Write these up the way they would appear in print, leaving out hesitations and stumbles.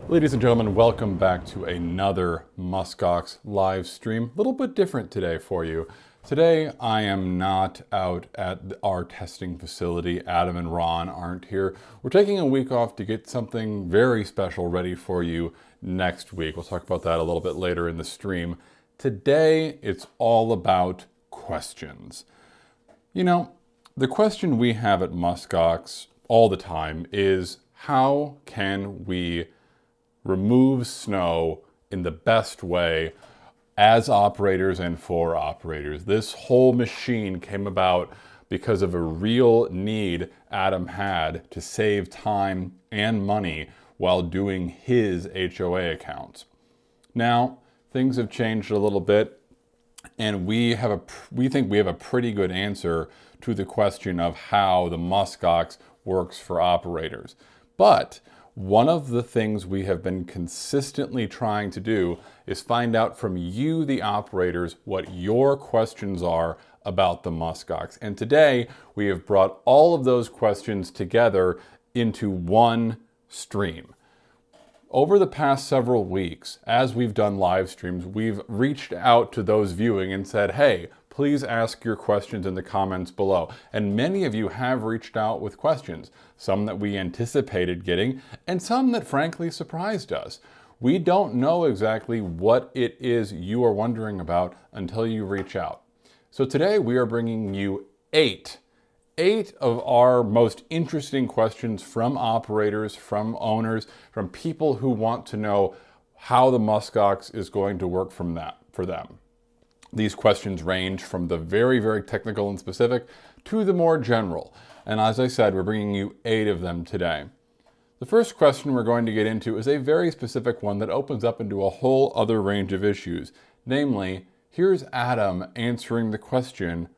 Ladies and gentlemen, welcome back to another Muskox live stream. A little bit different today for you. Today, I am not out at our testing facility. Adam and Ron aren't here. We're taking a week off to get something very special ready for you next week. We'll talk about that a little bit later in the stream. Today, it's all about questions. You know, the question we have at Muskox all the time is, how can we remove snow in the best way as operators and for operators? This whole machine came about because of a real need Adam had to save time and money while doing his HOA accounts. Now, things have changed a little bit, and we think we have a pretty good answer to the question of how the Muskox works for operators. But one of the things we have been consistently trying to do is find out from you, the operators, what your questions are about the Muskox. And today, we have brought all of those questions together into one stream. Over the past several weeks, as we've done live streams, we've reached out to those viewing and said, hey, please ask your questions in the comments below. And many of you have reached out with questions, some that we anticipated getting, and some that frankly surprised us. We don't know exactly what it is you are wondering about until you reach out. So today we are bringing you eight of our most interesting questions from operators, from owners, from people who want to know how the Muskox is going to work for them. These questions range from the very, very technical and specific to the more general. And as I said, we're bringing you 8 of them today. The first question we're going to get into is a very specific one that opens up into a whole other range of issues. Namely, here's Adam answering the question,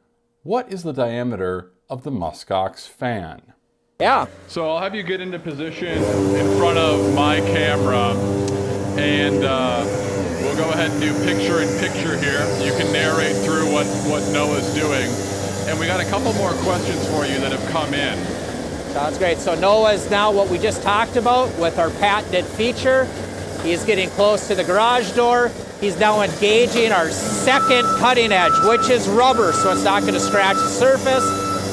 what is the diameter of the Muskox fan? Yeah. So I'll have you get into position in front of my camera, and we'll go ahead and do picture-in-picture here. You can narrate through what Noah's doing. And we got a couple more questions for you that have come in. Sounds great. So Noah's now what we just talked about with our patented feature. He's getting close to the garage door. He's now engaging our second cutting edge, which is rubber, so it's not going to scratch the surface.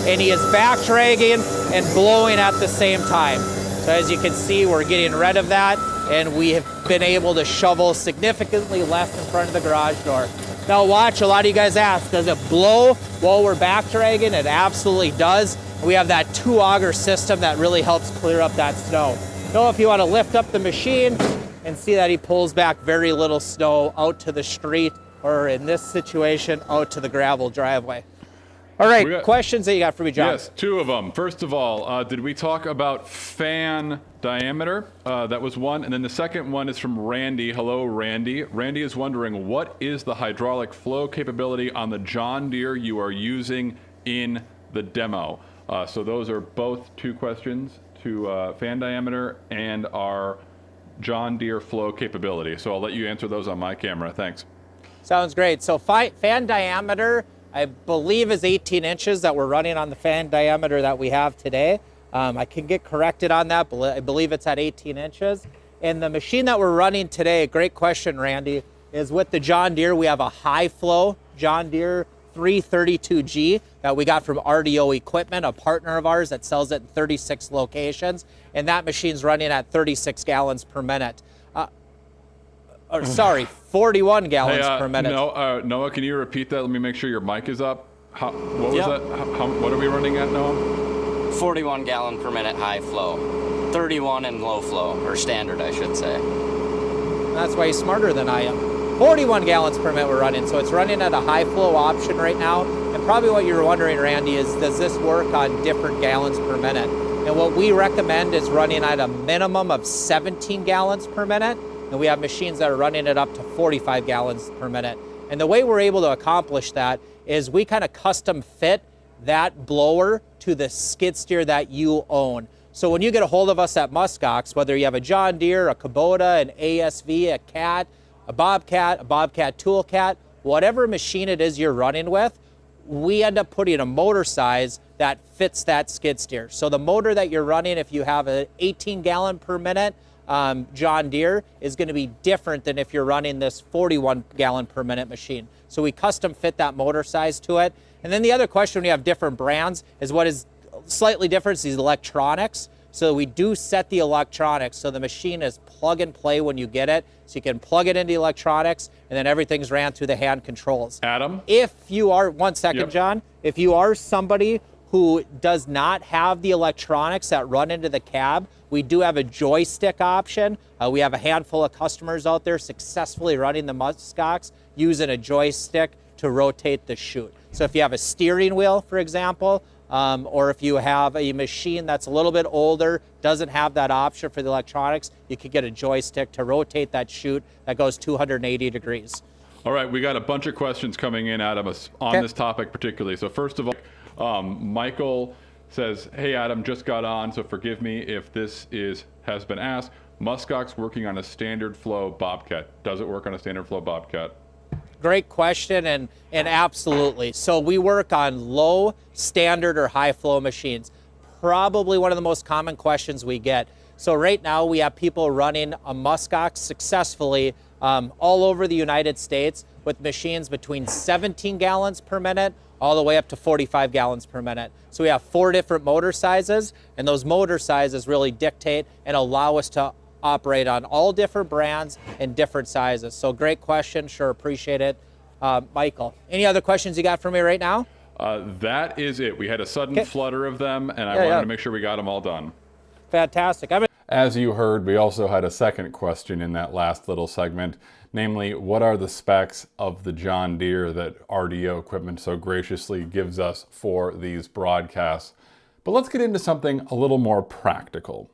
And he is back dragging and blowing at the same time. So as you can see, we're getting rid of that, and we have been able to shovel significantly less in front of the garage door. Now watch, a lot of you guys ask, does it blow while we're back dragging? It absolutely does. We have that 2-auger system that really helps clear up that snow. Now if you want to lift up the machine and see that he pulls back very little snow out to the street, or in this situation, out to the gravel driveway. All right, questions that you got for me, John? Yes, 2 of them. First of all, did we talk about fan diameter? That was one. And then the second one is from Randy. Hello, Randy. Randy is wondering, what is the hydraulic flow capability on the John Deere you are using in the demo? So those are both 2 questions to fan diameter and our John Deere flow capability. So I'll let you answer those on my camera. Thanks. Sounds great. So fan diameter, I believe, is 18 inches that we're running on the fan diameter that we have today. I can get corrected on that, but I believe it's at 18 inches. And the machine that we're running today, great question, Randy, is with the John Deere. We have a high flow John Deere 332G that we got from RDO Equipment, a partner of ours that sells it in 36 locations. And that machine's running at 36 gallons per minute. 41 gallons per minute. Noah, can you repeat that? Let me make sure your mic is up. What was that? What are we running at, Noah? 41 gallon per minute high flow. 31 in low flow, or standard, I should say. That's why he's smarter than I am. 41 gallons per minute we're running, so it's running at a high flow option right now. And probably what you're wondering, Randy, is does this work on different gallons per minute? And what we recommend is running at a minimum of 17 gallons per minute. And we have machines that are running it up to 45 gallons per minute. And the way we're able to accomplish that is we kind of custom fit that blower to the skid steer that you own. So when you get a hold of us at Muskox, whether you have a John Deere, a Kubota, an ASV, a Cat, a Bobcat Toolcat, whatever machine it is you're running with, we end up putting a motor size that fits that skid steer. So the motor that you're running, if you have an 18 gallon per minute John Deere is going to be different than if you're running this 41 gallon per minute machine. So we custom fit that motor size to it. And then the other question when you have different brands is what is slightly different is these electronics. So we do set the electronics so the machine is plug and play when you get it. So you can plug it into the electronics and then everything's ran through the hand controls. Adam? If you are, one second, Yep. John, if you are somebody who does not have the electronics that run into the cab, we do have a joystick option. We have a handful of customers out there successfully running the Muskox using a joystick to rotate the chute. So if you have a steering wheel, for example, or if you have a machine that's a little bit older, doesn't have that option for the electronics, you could get a joystick to rotate that chute that goes 280 degrees. All right, we got a bunch of questions coming in, Adam, on this topic particularly. So first of all, Michael says, hey, Adam, just got on, so forgive me if this has been asked. Muskox working on a standard flow Bobcat. Does it work on a standard flow Bobcat? Great question, and absolutely. So we work on low, standard, or high flow machines. Probably one of the most common questions we get. So right now we have people running a Muskox successfully all over the United States with machines between 17 gallons per minute all the way up to 45 gallons per minute. So we have 4 different motor sizes, and those motor sizes really dictate and allow us to operate on all different brands and different sizes. So great question, sure, appreciate it. Michael, any other questions you got for me right now? That is it. We had a sudden flutter of them, and I wanted to make sure we got them all done. Fantastic. As you heard, we also had a second question in that last little segment, namely, what are the specs of the John Deere that RDO Equipment so graciously gives us for these broadcasts? But let's get into something a little more practical.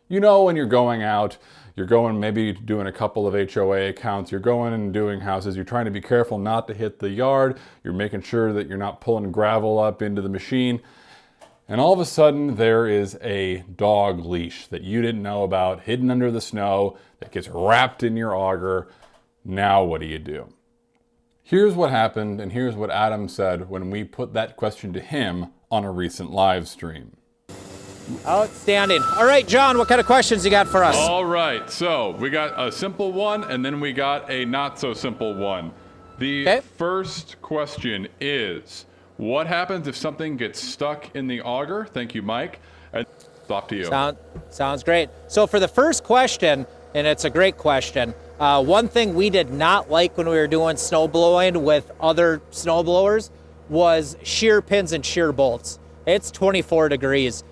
You know, when you're going out, you're going maybe doing a couple of HOA accounts, you're going and doing houses, you're trying to be careful not to hit the yard, you're making sure that you're not pulling gravel up into the machine, and all of a sudden there is a dog leash that you didn't know about, hidden under the snow, that gets wrapped in your auger. Now what do you do? Here's what happened, and here's what Adam said when we put that question to him on a recent live stream. Outstanding. All right, John, what kind of questions you got for us? All right, so we got a simple one, and then we got a not so simple one. The first question is, what happens if something gets stuck in the auger? Thank you, Mike. And off to you. Sounds great. So for the first question, and it's a great question, one thing we did not like when we were doing snow blowing with other snow blowers was shear pins and shear bolts. It's 24 degrees.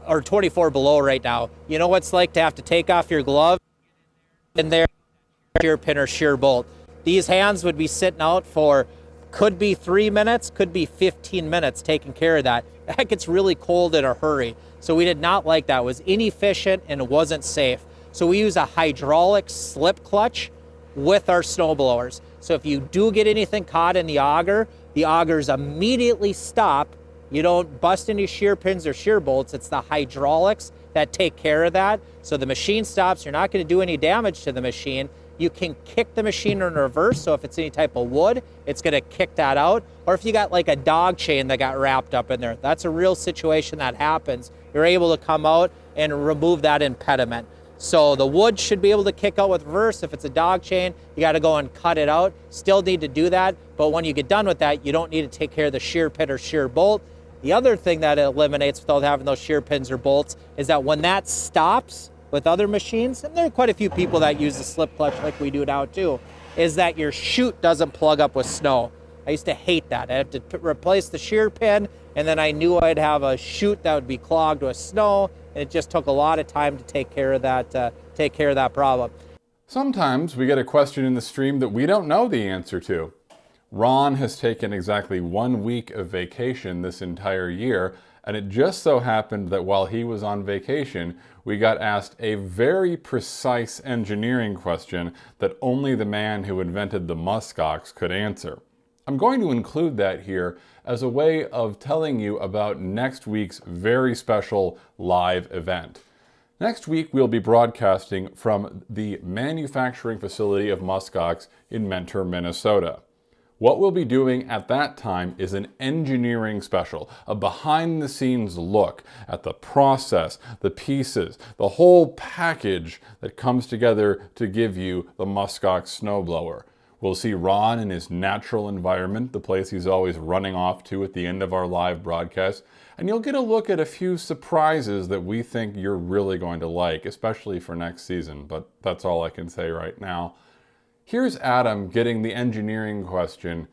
Or 24 below right now. You know what it's like to have to take off your glove and there shear pin or shear bolt. These hands would be sitting out for, could be 3 minutes, could be 15 minutes taking care of that. That gets really cold in a hurry. So we did not like that. It was inefficient and it wasn't safe. So we use a hydraulic slip clutch with our snow blowers. So if you do get anything caught in the augers immediately stop. You don't bust any shear pins or shear bolts. It's the hydraulics that take care of that. So the machine stops. You're not going to do any damage to the machine. You can kick the machine in reverse. So if it's any type of wood, it's going to kick that out. Or if you got like a dog chain that got wrapped up in there, that's a real situation that happens. You're able to come out and remove that impediment. So the wood should be able to kick out with reverse. If it's a dog chain, you got to go and cut it out. Still need to do that. But when you get done with that, you don't need to take care of the shear pin or shear bolt. The other thing that it eliminates without having those shear pins or bolts is that when that stops with other machines, and there are quite a few people that use the slip clutch like we do now too, is that your chute doesn't plug up with snow. I used to hate that. I had to replace the shear pin, and then I knew I'd have a chute that would be clogged with snow, and it just took a lot of time to take care of that problem. Sometimes we get a question in the stream that we don't know the answer to. Ron has taken exactly 1 week of vacation this entire year, and it just so happened that while he was on vacation, we got asked a very precise engineering question that only the man who invented the Muskox could answer. I'm going to include that here as a way of telling you about next week's very special live event. Next week, we'll be broadcasting from the manufacturing facility of Muskox in Mentor, Minnesota. What we'll be doing at that time is an engineering special, a behind-the-scenes look at the process, the pieces, the whole package that comes together to give you the Muskox snowblower. We'll see Ron in his natural environment, the place he's always running off to at the end of our live broadcast, and you'll get a look at a few surprises that we think you're really going to like, especially for next season, but that's all I can say right now. Here's Adam getting the engineering question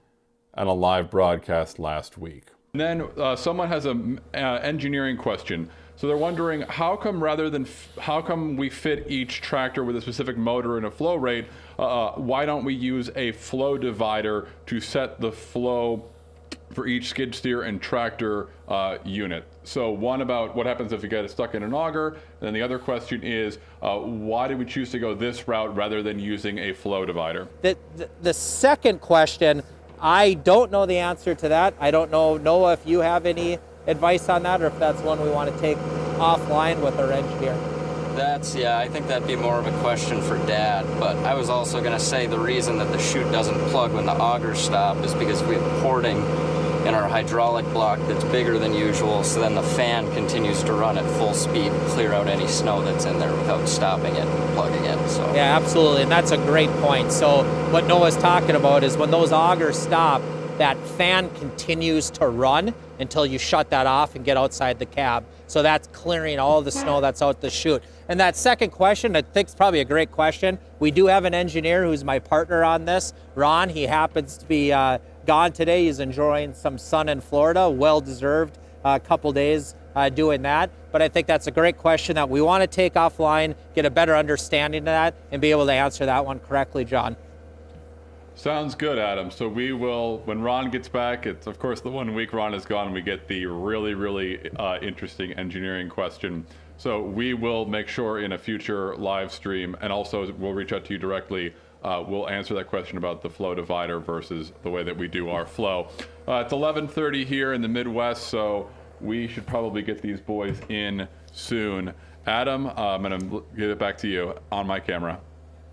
on a live broadcast last week. And then someone has an engineering question. So they're wondering, how come we fit each tractor with a specific motor and a flow rate? Why don't we use a flow divider to set the flow for each skid steer and tractor unit? So one about what happens if you get stuck in an auger, and then the other question is, why did we choose to go this route rather than using a flow divider? The second question, I don't know the answer to that. I don't know, Noah, if you have any advice on that, or if that's one we want to take offline with our engineer. Yeah, I think that'd be more of a question for Dad, but I was also going to say the reason that the chute doesn't plug when the augers stop is because we have porting in our hydraulic block that's bigger than usual, so then the fan continues to run at full speed and clear out any snow that's in there without stopping it and plugging it. So yeah, absolutely, and that's a great point. So what Noah's talking about is when those augers stop, that fan continues to run until you shut that off and get outside the cab. So that's clearing all the snow that's out the chute. And that second question, I think is probably a great question. We do have an engineer who's my partner on this, Ron. He happens to be gone today. He's enjoying some sun in Florida, well-deserved couple days doing that. But I think that's a great question that we want to take offline, get a better understanding of that, and be able to answer that one correctly, John. Sounds good, Adam. So we will, when Ron gets back, it's of course the 1 week Ron is gone, we get the really interesting engineering question. So we will make sure in a future live stream, and also we'll reach out to you directly, we'll answer that question about the flow divider versus the way that we do our flow. It's 11:30 here in the Midwest, so we should probably get these boys in soon. Adam, I'm going to give it back to you on my camera.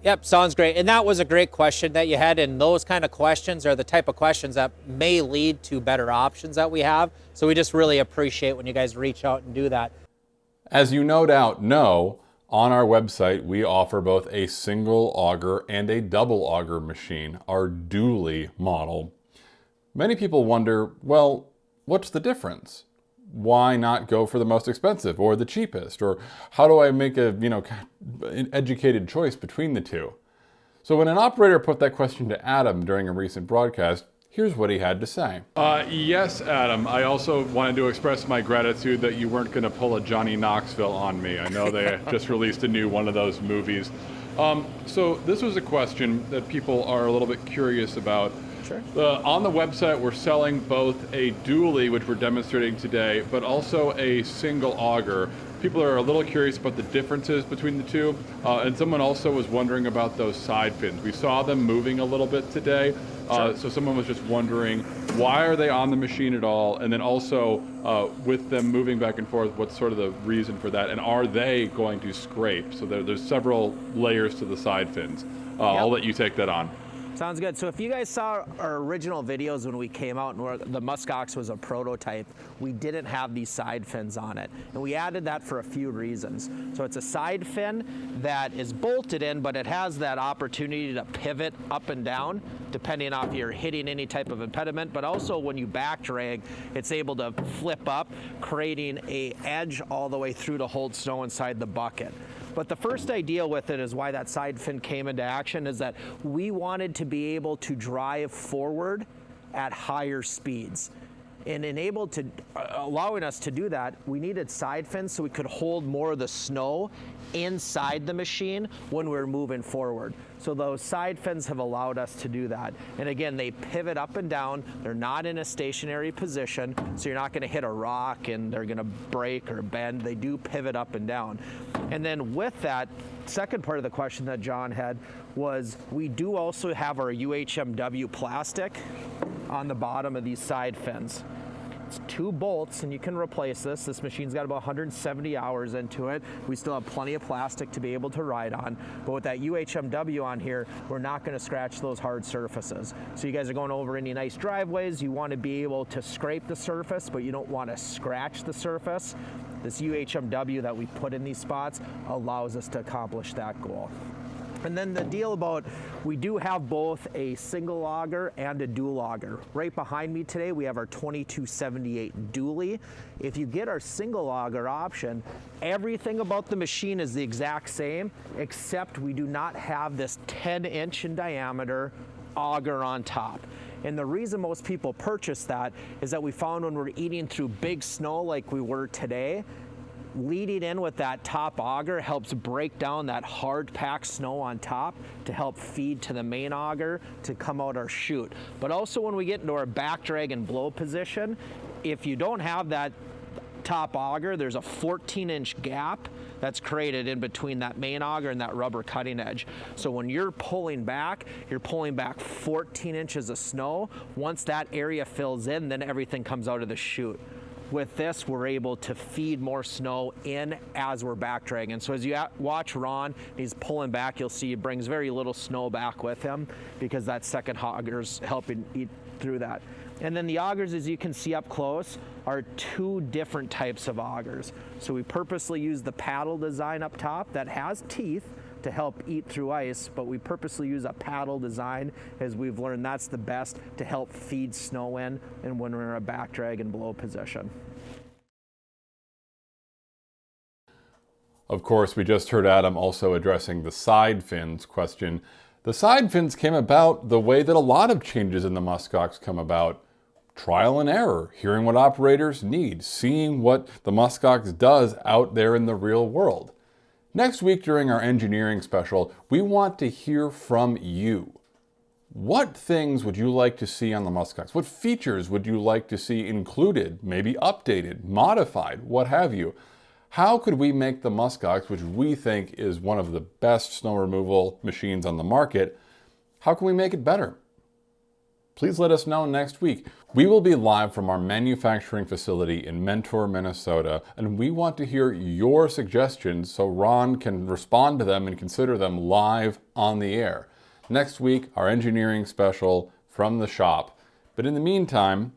Yep, sounds great. And that was a great question that you had, and those kind of questions are the type of questions that may lead to better options that we have. So we just really appreciate when you guys reach out and do that. As you no doubt know, on our website we offer both a single auger and a double auger machine, our dually model. Many people wonder, well, what's the difference? Why not go for the most expensive or the cheapest? Or how do I make an educated choice between the two? So when an operator put that question to Adam during a recent broadcast, here's what he had to say. Yes, Adam. I also wanted to express my gratitude that you weren't going to pull a Johnny Knoxville on me. I know they just released a new one of those movies. So this was a question that people are a little bit curious about. Sure. On the website, we're selling both a dually, which we're demonstrating today, but also a single auger. People are a little curious about the differences between the two, and someone also was wondering about those side fins. We saw them moving a little bit today, Sure. So someone was just wondering, why are they on the machine at all? And then also, with them moving back and forth, what's sort of the reason for that? And are they going to scrape? So there's several layers to the side fins. I'll let you take that on. Sounds good. So if you guys saw our original videos when we came out and the Muskox was a prototype, we didn't have these side fins on it. And we added that for a few reasons. So it's a side fin that is bolted in, but it has that opportunity to pivot up and down, depending on if you're hitting any type of impediment. But also when you back drag, it's able to flip up, creating an edge all the way through to hold snow inside the bucket. But the first idea with it is why that side fin came into action is that we wanted to be able to drive forward at higher speeds. And allowing us to do that, we needed side fins so we could hold more of the snow inside the machine when we were moving forward. So those side fins have allowed us to do that. And again, they pivot up and down. They're not in a stationary position, so you're not going to hit a rock and they're going to break or bend. They do pivot up and down. And then with that, second part of the question that John had was we do also have our UHMW plastic on the bottom of these side fins. It's 2 bolts, and you can replace this. This machine's got about 170 hours into it. We still have plenty of plastic to be able to ride on. But with that UHMW on here, we're not going to scratch those hard surfaces. So you guys are going over any nice driveways, you want to be able to scrape the surface, but you don't want to scratch the surface. This UHMW that we put in these spots allows us to accomplish that goal. And then the deal about, we do have both a single auger and a dual auger. Right behind me today, we have our 2278 dually. If you get our single auger option, everything about the machine is the exact same, except we do not have this 10-inch in diameter auger on top. And the reason most people purchase that is that we found when we're eating through big snow like we were today, leading in with that top auger helps break down that hard packed snow on top to help feed to the main auger to come out our chute. But also when we get into our back drag and blow position, if you don't have that top auger, there's a 14-inch gap that's created in between that main auger and that rubber cutting edge. So when you're pulling back 14 inches of snow. Once that area fills in, then everything comes out of the chute. With this, we're able to feed more snow in as we're back dragging. So as you watch Ron, he's pulling back, you'll see he brings very little snow back with him because that second auger's helping eat through that. And then the augers, as you can see up close, are 2 different types of augers. So we purposely use the paddle design up top that has teeth to help eat through ice, but we purposely use a paddle design as we've learned that's the best to help feed snow in and when we're in a back drag and blow position. Of course, we just heard Adam also addressing the side fins question. The side fins came about the way that a lot of changes in the Muskox come about. Trial and error, hearing what operators need, seeing what the Muskox does out there in the real world. Next week during our engineering special, we want to hear from you. What things would you like to see on the Muskox? What features would you like to see included, maybe updated, modified, what have you? How could we make the Muskox, which we think is one of the best snow removal machines on the market, how can we make it better? Please let us know next week. We will be live from our manufacturing facility in Mentor, Minnesota, and we want to hear your suggestions so Ron can respond to them and consider them live on the air. Next week, our engineering special from the shop. But in the meantime,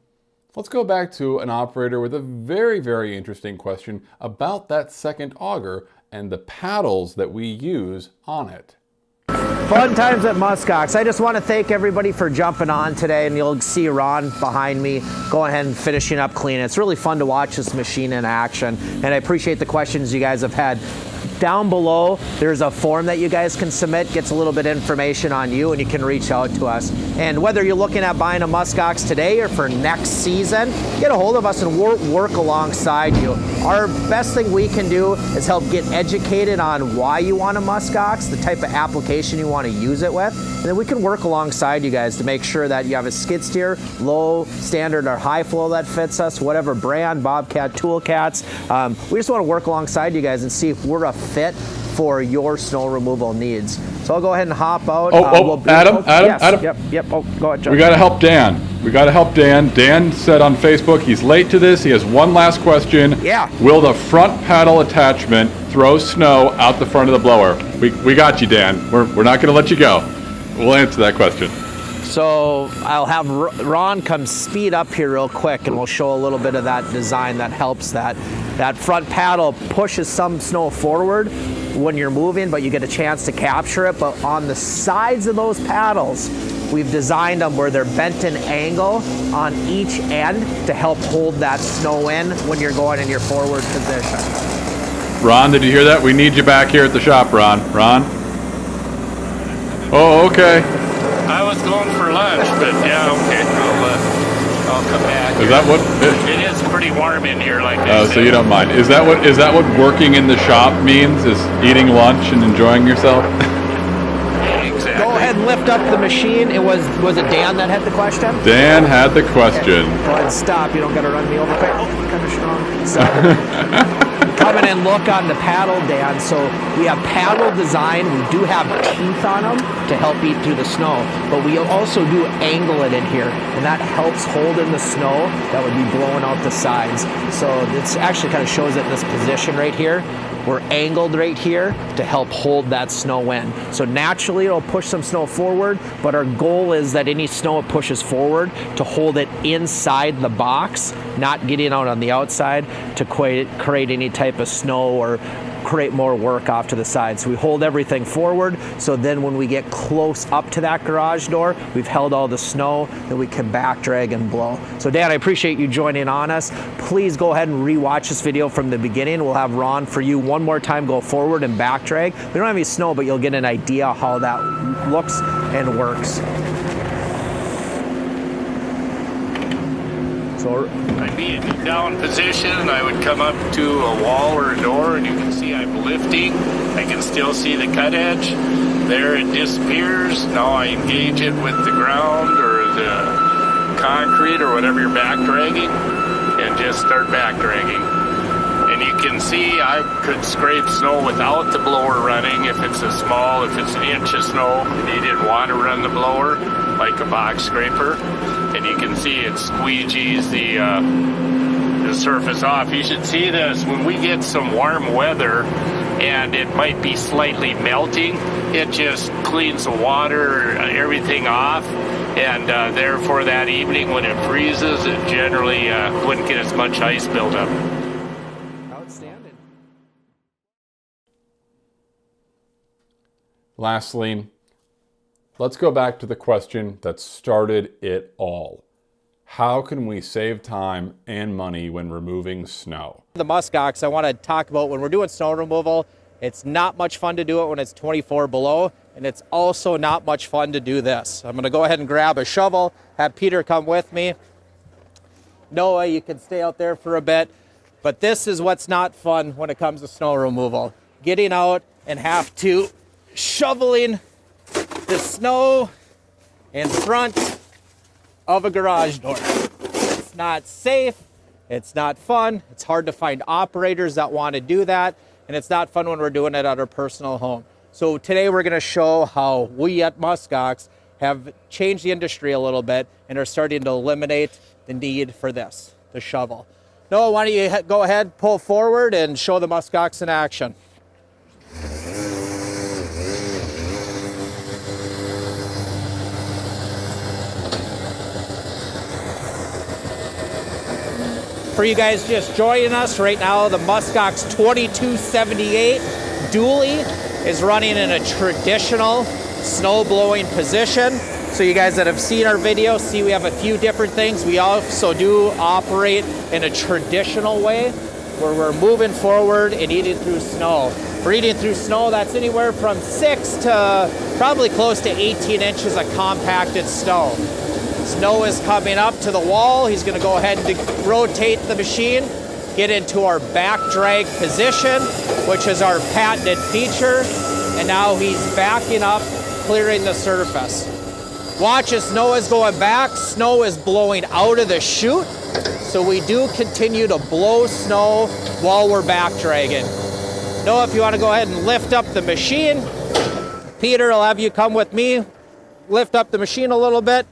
let's go back to an operator with a very, very interesting question about that second auger and the paddles that we use on it. Fun times at Muskox. I just want to thank everybody for jumping on today, and you'll see Ron behind me going ahead and finishing up cleaning. It's really fun to watch this machine in action, and I appreciate the questions you guys have had. Down below, there's a form that you guys can submit, gets a little bit of information on you, and you can reach out to us. And whether you're looking at buying a Muskox today or for next season, get a hold of us and work alongside you. Our best thing we can do is help get educated on why you want a Muskox, the type of application you want to use it with, and then we can work alongside you guys to make sure that you have a skid steer, low, standard, or high flow that fits us, whatever brand, Bobcat, Toolcats. We just want to work alongside you guys and see if we're a fit for your snow removal needs. So I'll go ahead and hop out. Adam. Yep. Oh, go ahead, John. We got to help Dan. Dan said on Facebook he's late to this. He has one last question. Yeah. Will the front paddle attachment throw snow out the front of the blower? We got you, Dan. We're not going to let you go. We'll answer that question. So I'll have Ron come speed up here real quick, and we'll show a little bit of that design that helps that. That front paddle pushes some snow forward when you're moving, but you get a chance to capture it. But on the sides of those paddles, we've designed them where they're bent an angle on each end to help hold that snow in when you're going in your forward position. Ron, did you hear that? We need you back here at the shop, Ron. Ron? Oh, okay. I was going for lunch, but yeah, okay. I'll come back. Is that what? It is pretty warm in here, like this. Oh, so you don't mind. Is that what working in the shop means? Is eating lunch and enjoying yourself? Exactly. Go ahead and lift up the machine. It was it Dan that had the question? Dan had the question. Okay. Go ahead and stop. You don't got to run me over quick. Oh, kind of strong. Stop. come in and look on the paddle, Dan. So we have paddle design. We do have teeth on them to help eat through the snow, but we also do angle it in here, and that helps hold in the snow that would be blowing out the sides. So it's actually kind of shows it in this position right here. We're angled right here to help hold that snow in. So naturally it'll push some snow forward, but our goal is that any snow it pushes forward to hold it inside the box, not getting out on the outside to create any type of snow or create more work off to the side. So we hold everything forward, so then when we get close up to that garage door, we've held all the snow, then we can back drag and blow. So Dan, I appreciate you joining on us. Please go ahead and rewatch this video from the beginning. We'll have Ron for you one more time go forward and back drag. We don't have any snow, but you'll get an idea how that looks and works. So I'd be in a down position, I would come up to a wall or a door, and you can see I'm lifting. I can still see the cut edge. There it disappears. Now I engage it with the ground or the concrete or whatever you're back dragging, and just start back dragging. And you can see I could scrape snow without the blower running if it's if it's an inch of snow and you didn't want to run the blower like a box scraper. And you can see it squeegees the surface off. You should see this when we get some warm weather and it might be slightly melting. It just cleans the water, everything off, and therefore that evening when it freezes, it generally wouldn't get as much ice buildup. outstanding. Lastly, let's go back to the question that started it all. How can we save time and money when removing snow? The Muskox, I want to talk about when we're doing snow removal. It's not much fun to do it when it's 24 below, and it's also not much fun to do this. I'm going to go ahead and grab a shovel, have Peter come with me. Noah, you can stay out there for a bit. But this is what's not fun when it comes to snow removal. Getting out and have to shoveling the snow in front of a garage door. It's not safe, it's not fun, it's hard to find operators that want to do that, and it's not fun when we're doing it at our personal home. So today we're going to show how we at Muskox have changed the industry a little bit and are starting to eliminate the need for this, the shovel. Noah, why don't you go ahead, pull forward, and show the Muskox in action. For you guys just joining us right now, the Muskox 2278 dually is running in a traditional snow blowing position. So you guys that have seen our video see we have a few different things. We also do operate in a traditional way where we're moving forward and eating through snow. For eating through snow, that's anywhere from 6 to probably close to 18 inches of compacted snow. Snow is coming up to the wall. He's going to go ahead and rotate the machine, get into our back drag position, which is our patented feature. And now he's backing up, clearing the surface. Watch as snow is going back. Snow is blowing out of the chute. So we do continue to blow snow while we're back dragging. Noah, if you want to go ahead and lift up the machine. Peter, I'll have you come with me. Lift up the machine a little bit.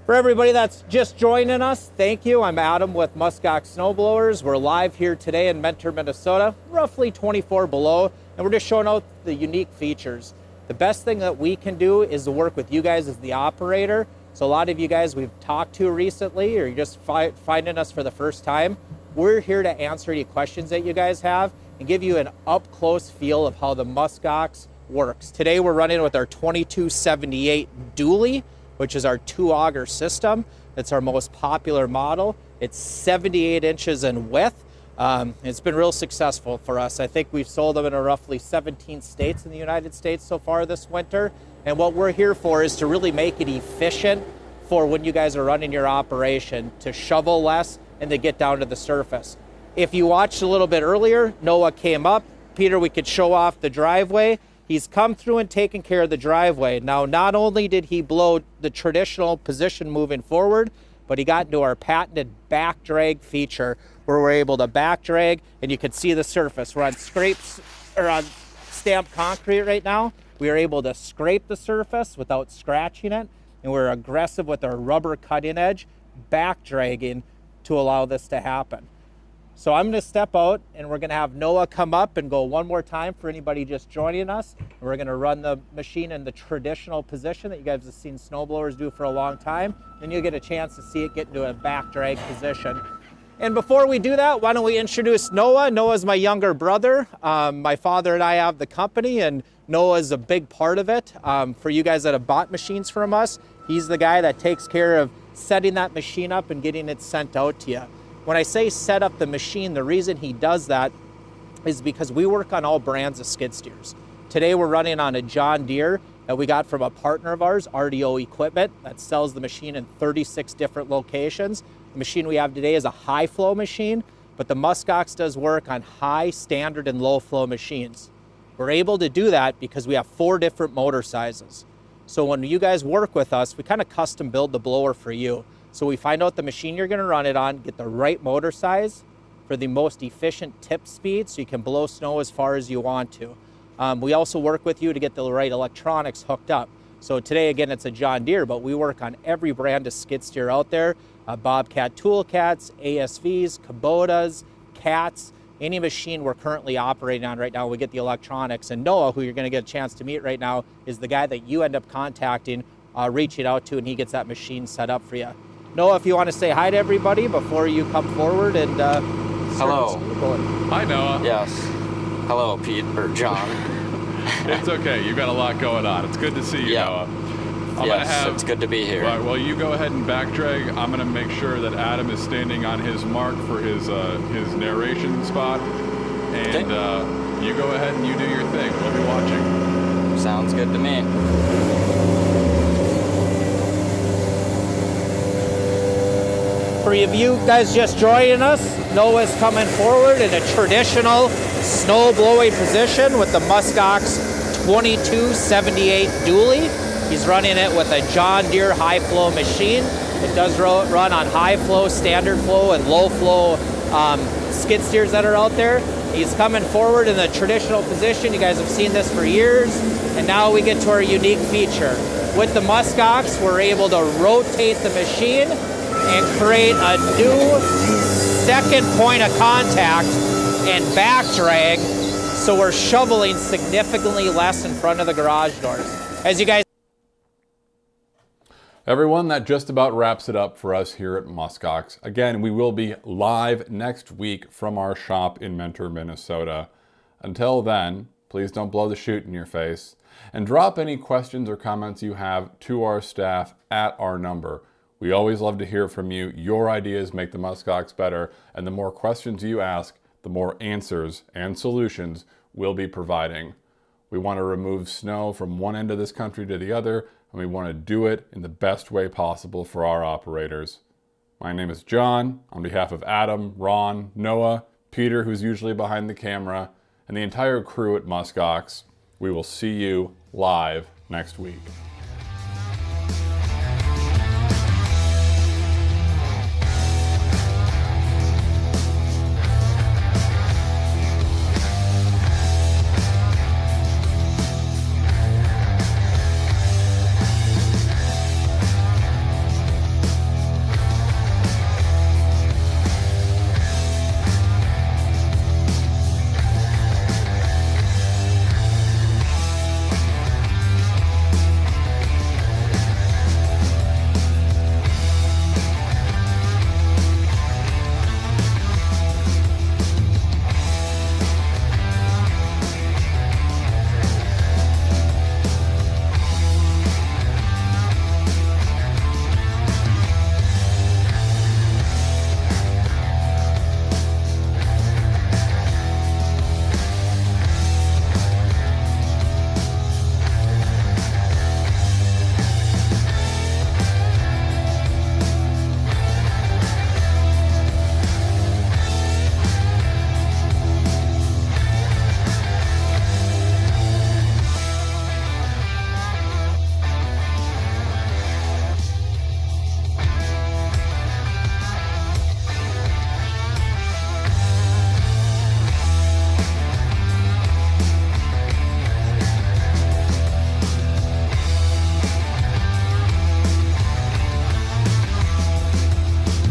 For everybody that's just joining us, thank you. I'm Adam with Muskox Snowblowers. We're live here today in Mentor, Minnesota, roughly 24 below, and we're just showing out the unique features. The best thing that we can do is to work with you guys as the operator. So a lot of you guys we've talked to recently, or you're just finding us for the first time, we're here to answer any questions that you guys have and give you an up-close feel of how the Muskox works. Today we're running with our 2278 dually, which is our 2-auger system. It's our most popular model. It's 78 inches in width. It's been real successful for us. I think we've sold them in roughly 17 states in the United States so far this winter. And what we're here for is to really make it efficient for when you guys are running your operation, to shovel less and to get down to the surface. If you watched a little bit earlier, Noah came up. Peter, we could show off the driveway. He's come through and taken care of the driveway. Now, not only did he blow the traditional position moving forward, but he got into our patented back drag feature, where we're able to back drag, and you can see the surface. We're on scrapes or on stamped concrete right now. We are able to scrape the surface without scratching it, and we're aggressive with our rubber cutting edge, back dragging to allow this to happen. So I'm gonna step out and we're gonna have Noah come up and go one more time for anybody just joining us. And we're gonna run the machine in the traditional position that you guys have seen snowblowers do for a long time. Then you'll get a chance to see it get into a back drag position. And before we do that, why don't we introduce Noah? Noah's my younger brother. My father and I have the company, and Noah's a big part of it. For you guys that have bought machines from us, he's the guy that takes care of setting that machine up and getting it sent out to you. When I say set up the machine, the reason he does that is because we work on all brands of skid steers. Today we're running on a John Deere that we got from a partner of ours, RDO Equipment, that sells the machine in 36 different locations. The machine we have today is a high flow machine, but the Muskox does work on high, standard, and low flow machines. We're able to do that because we have 4 different motor sizes. So when you guys work with us, we kind of custom build the blower for you. So we find out the machine you're gonna run it on, get the right motor size for the most efficient tip speed so you can blow snow as far as you want to. We also work with you to get the right electronics hooked up. So today, again, it's a John Deere, but we work on every brand of skid steer out there. Bobcat Tool Cats, ASVs, Kubotas, Cats, any machine we're currently operating on right now, we get the electronics. And Noah, who you're gonna get a chance to meet right now, is the guy that you end up contacting, reaching out to, and he gets that machine set up for you. Noah, if you want to say hi to everybody before you come forward and hello. Hi, Noah. Yes. Hello, Pete, or John. It's okay. You've got a lot going on. It's good to see you, Noah. Yes, it's good to be here. Right, well, you go ahead and back drag. I'm going to make sure that Adam is standing on his mark for his narration spot. And you go ahead and you do your thing. We'll be watching. Sounds good to me. For you guys just joining us, Noah's coming forward in a traditional snow blowing position with the Muskox 2278 dually. He's running it with a John Deere high flow machine. It does run on high flow, standard flow, and low flow skid steers that are out there. He's coming forward in the traditional position. You guys have seen this for years. And now we get to our unique feature. With the Muskox, we're able to rotate the machine and create a new second point of contact and back drag, so we're shoveling significantly less in front of the garage doors. As you guys... Everyone, that just about wraps it up for us here at Muskox. Again, we will be live next week from our shop in Mentor, Minnesota. Until then, please don't blow the chute in your face, and drop any questions or comments you have to our staff at our number. We always love to hear from you. Your ideas make the Muskox better, and the more questions you ask, the more answers and solutions we'll be providing. We want to remove snow from one end of this country to the other, and we want to do it in the best way possible for our operators. My name is John. On behalf of Adam, Ron, Noah, Peter, who's usually behind the camera, and the entire crew at Muskox, we will see you live next week.